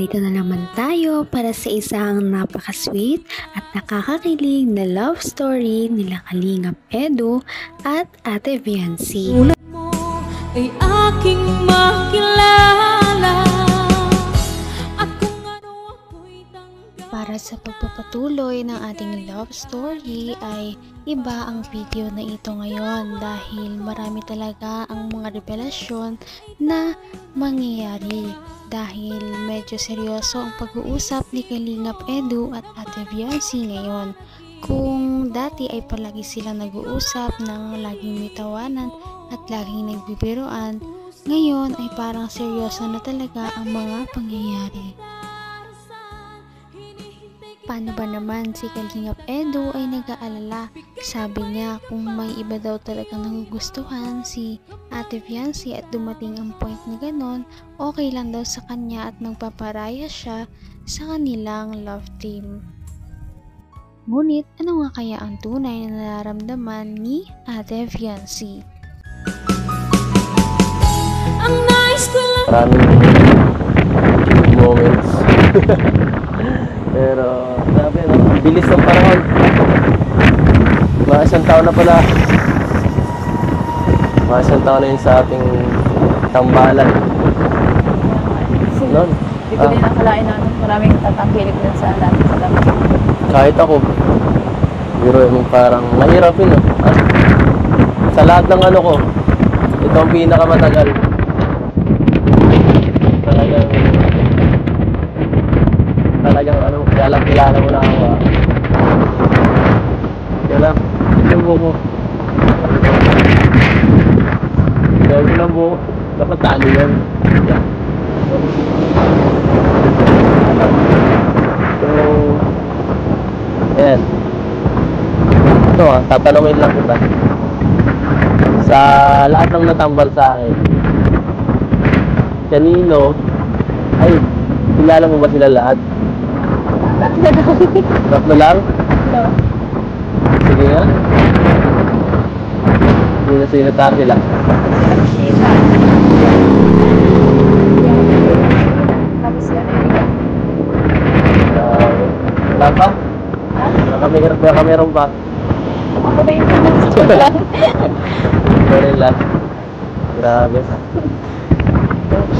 Narito na naman tayo para sa isang napaka-sweet at nakakakilig na love story nila Kalingap Edu at Ate Viancy. Tulad mo ay aking makilala at kung ano ako'y tanggap. Para sa pagpapatuloy ng ating love story ay iba ang video na ito ngayon dahil marami talaga ang mga revelasyon na mangyayari. Dahil medyo seryoso ang pag-uusap ni Kalingap Edu at Ate Viancy ngayon. Kung dati ay palagi silang nag-uusap ng laging may tawanan at laging nagbibiruan, ngayon ay parang seryoso na talaga ang mga pangyayari. Paano ba naman si Kalingap Edu ay nag-aalala? Sabi niya kung may iba daw talagang nagugustuhan si Ate Viancy at dumating ang point na ganon, okay lang daw sa kanya at magpaparaya siya sa kanilang love team. Ngunit ano nga kaya ang tunay na nararamdaman ni Ate Viancy? Ang nice ko lang. Maraming moments. Pero grabe, no? Ang bilis ng panahon. Mga isang taon na pala. Mga isang taon na yun sa ating tambalan. Noon. Hindi ko din nakalain na maraming tatangkilik din sa lahat sa dami. Kahit ako, biro yung parang mahirap yun. No? Sa lahat ng ano ko, ito ang pinakamatagal. Talagang ano, kilala mo na ako. Kaya yung buko. Dahil lang buko, dapat tali yan. So, ayan. Ito tatanungin lang kita. Sa lahat ng natambal sa akin, kanino, ay, kilala mo ba sila lahat? Tatlo lang? No. Sige nga. Hindi na sinata sila. Sina. Tapos yan, Erika. Wala pa? Baka meron pa. Ako ba yung gusto lang? Meron lang. Grabe.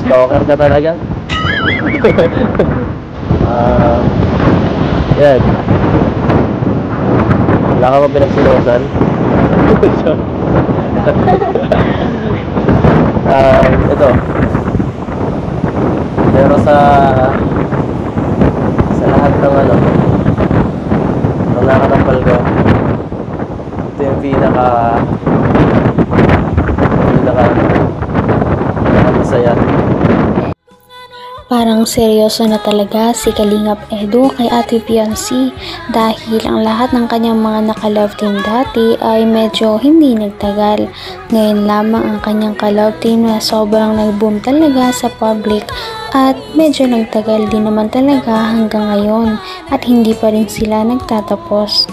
Stalker ka talaga. Yan. Wala ka ba pinagsilosan? Ito. Pero sa lahat ng ano, ng nakatampal ko, ito yung pinaka masaya. Parang seryoso na talaga si Kalingap Edu kay Ate Viancy dahil ang lahat ng kanyang mga naka-love team dati ay medyo hindi nagtagal. Ngayon lamang ang kanyang ka-love team na sobrang nag-boom talaga sa public at medyo nagtagal din naman talaga hanggang ngayon at hindi pa rin sila nagtatapos.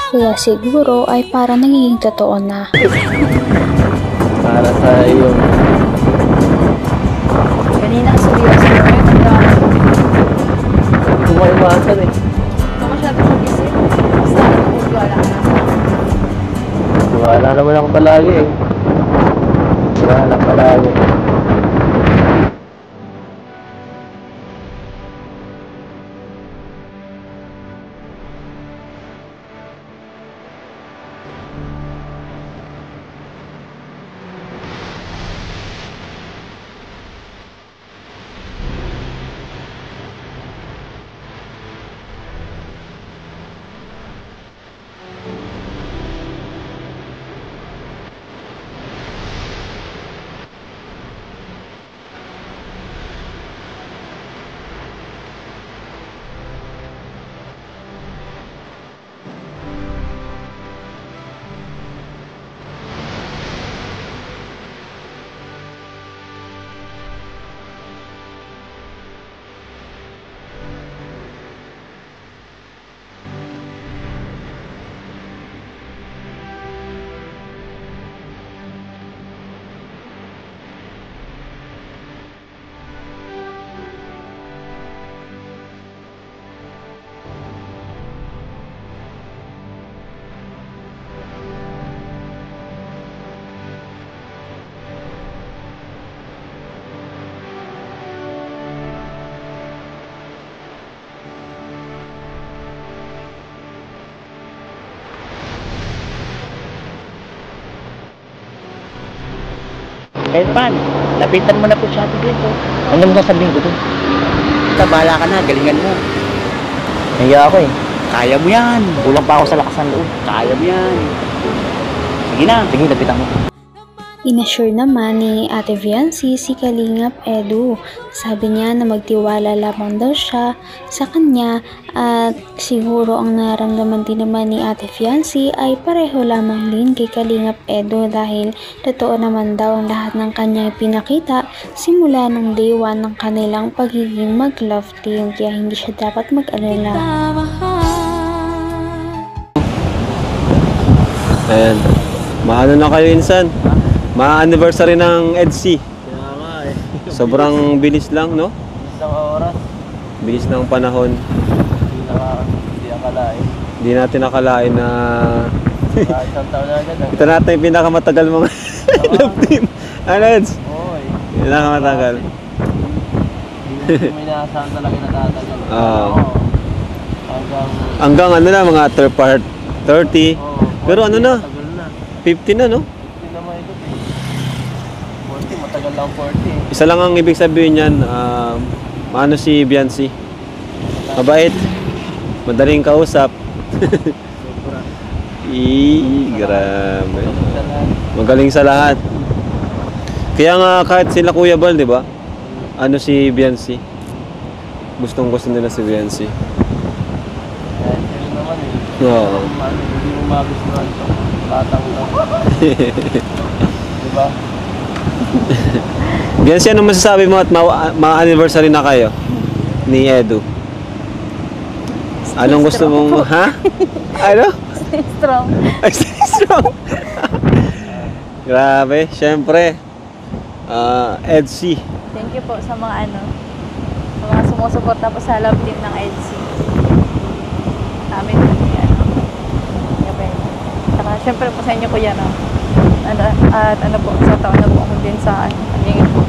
Kaya siguro ay parang nagiging totoo na. Para sa iyong Kanina seryoso ko ngayon hanggang hindi ko maiwasan eh. ako masyado mag-isip. Basta wala na. Wala naman ako palagi eh. Wala palagi. Kahit paano, lapitan mo na po siya dito. Ano mo sasabihin ko doon? Bahala ka na, galingan mo. Naiya ako eh. Kaya mo yan. Kulang pa ako sa lakas ng loob. Kaya mo yan. Sige na. Sige, lapitan mo. Inassure naman ni Ate Viancy si Kalingap Edu. Sabi niya na magtiwala lamang daw siya sa kanya at siguro ang naramdaman din naman ni Ate Viancy ay pareho lamang din kay Kalingap Edu dahil totoo naman daw ang lahat ng kanyang pinakita simula ng day 1 ng kanilang pagiging mag-love team kaya hindi siya dapat mag-alala. Ayan. Maano na kayo insan? Ma-anniversary ng EDC. Kaya nga eh. Sobrang bilis lang, no? Isang oras. Bilis ng panahon. Hindi akalain. Hindi natin nakalain na Isang taon na agad. ito natin yung pinakamatagal mga love team. Ano, Eds? Oo eh. Pinakamatagal. Hindi may naasahan talaga natatagal. Oo. Hanggang... Hanggang ano na, mga third part 30. Pero ano na, Matagal na. 50 na, no? Hindi naman ito. 40, matagal lang 40. Isa lang ang ibig sabihin niyan, maano si Viancy? Mabait, madaling kausap. Grabe. Magaling sa lahat. Kaya nga kahit sila Kuya Bal, di ba? Ano si Viancy? Gustong-gusto nila si Viancy. Kahit yun naman eh. Oo. Hindi mo magustuhan ito. Batang lang. Diba? Viancy, ano masasabi mo at ma-anniversary na kayo ni Edu? Anong gusto mong, ha? Ano? Stay strong. Ay, stay strong. Grabe, syempre. EDC. Thank you po sa mga sa mga sumusuporta po sa love team ng EDC. Amin po niya. Saka syempre po sa inyo kuya no. At ano po, sa taon na po ako din sa pagiging po.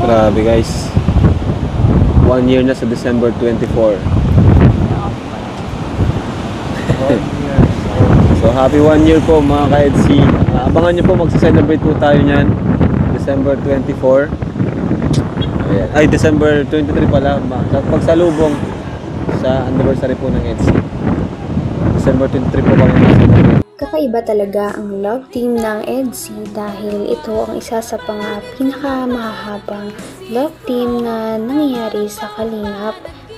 Grabe guys. 1 year na sa December 24. So happy 1 year po mga ka-EDC. Abangan nyo po, magsa-celebrate po tayo nyan December 24. Ayan. Ay, December 23 pala. Pagsalubong sa anniversary po ng EDC. December 23 po kami. Kakaiba talaga ang love team ng EDC dahil ito ang isa sa pinakamahahabang love team na nangyayari sa Kalingap.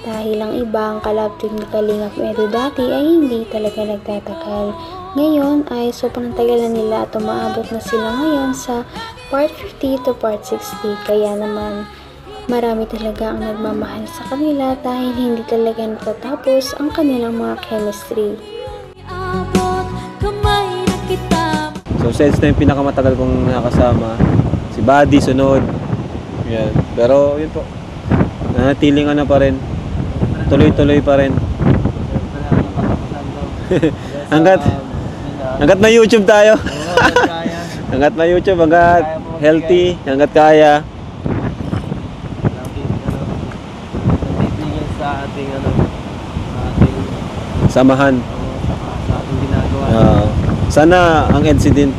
Dahil ang ibang ka-love team ni Kalingap Edu dati ay hindi talaga nagtatagal. Ngayon ay sobrang tagal na nila at umaabot na sila ngayon sa part 50 to part 60. Kaya naman marami talaga ang nagmamahal sa kanila dahil hindi talaga natatapos ang kanilang mga chemistry. So since na yung pinakamatagal kong nakasama, si Buddy sunod. Yan. Pero yun po, nanatiling ano pa rin, tuloy-tuloy pa rin. hanggat may YouTube tayo. Hanggat may YouTube, hanggat healthy, hanggat kaya. Sa ating Samahan. sa ating ginagawa. Sana ang EDC din.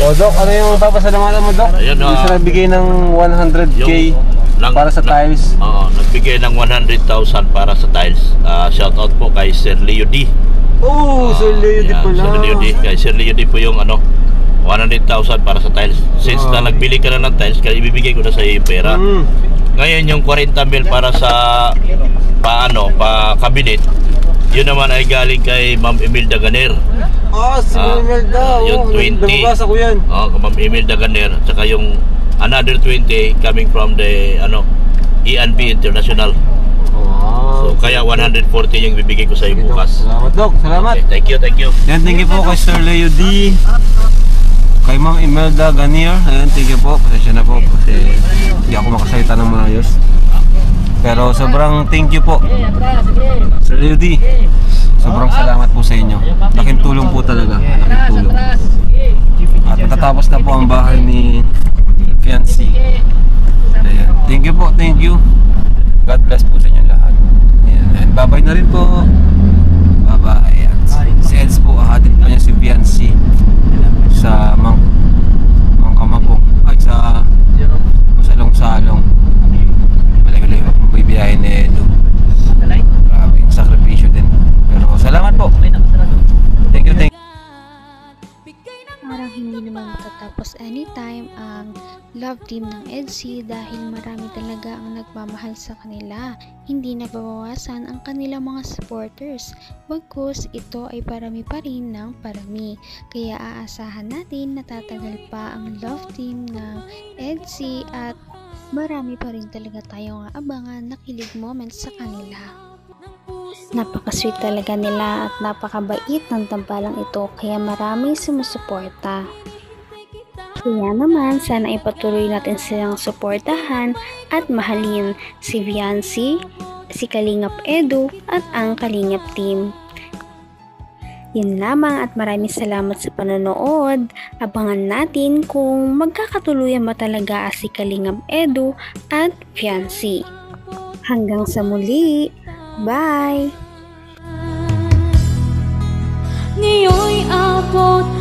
O Doc, ano yung papasalamatan mo Doc? Ayun, Yung sa nagbigay ng 100k para sa tiles. Oo, nagbigay ng 100,000 para sa tiles. Shout out po kay Sir Leo D. Oh, Sir Leo D pala. Sir Leo D. Kay Sir Leo D po yung 100,000 para sa tiles. Since na nagbili ka na ng tiles, kaya ibibigay ko na sa iyo yung pera. Ngayon yung 40 mil para sa cabinet. Yun naman ay galing kay Ma'am Imelda Ganer. Si Imelda. Yung 20. Nababasa ko yan. Ma'am Imelda Ganer. Tsaka yung another 20 coming from the E&B International. So kaya 140 yung bibigay ko sa iyo bukas. Salamat Doc, salamat. Okay, thank you. Yan, thank you po kay Sir Leo D. Kay Ma'am Imelda Ganier. Ayan, thank you po. Pasensya na po kasi hindi ako makasalita ng maayos. Pero sobrang thank you po Sir Leo D. Sobrang salamat po sa inyo. Laking tulong po talaga. Laking tulong. At natatapos na po ang bahay ni Fiancé. Ayan. Thank you po, thank you. God bless po sa inyo lahat. Ayan. And bye-bye na rin po. hahatid pa niya si Biancy sa Mangkamagong ay sa Salong-Salong. Malayo-layo akong bibiyahin ni Edo. Grabe, sakripisyo din. Pero salamat po. Thank you. Parang hindi naman matatapos anytime ang love team ng EDSI dahil marami talaga ang nagmamahal sa kanila. Hindi nababawasan ang kanilang mga supporters. Bagkus ito ay parami pa rin ng parami. Kaya aasahan natin na tatagal pa ang love team ng EDSI at marami pa rin talaga tayong aabangan na kilig moments sa kanila. Napaka-sweet talaga nila at napakabait ng tambalang ito kaya maraming sumusuporta. Kaya naman sana ipatuloy natin silang suportahan at mahalin si Biancy, si Kalingap Edu at ang Kalingap team. Yun lamang at maraming salamat sa panonood. Abangan natin kung magkakatuluyan ba talaga si Kalingap Edu at Biancy. Hanggang sa muli! Bye! Ngayon'y abot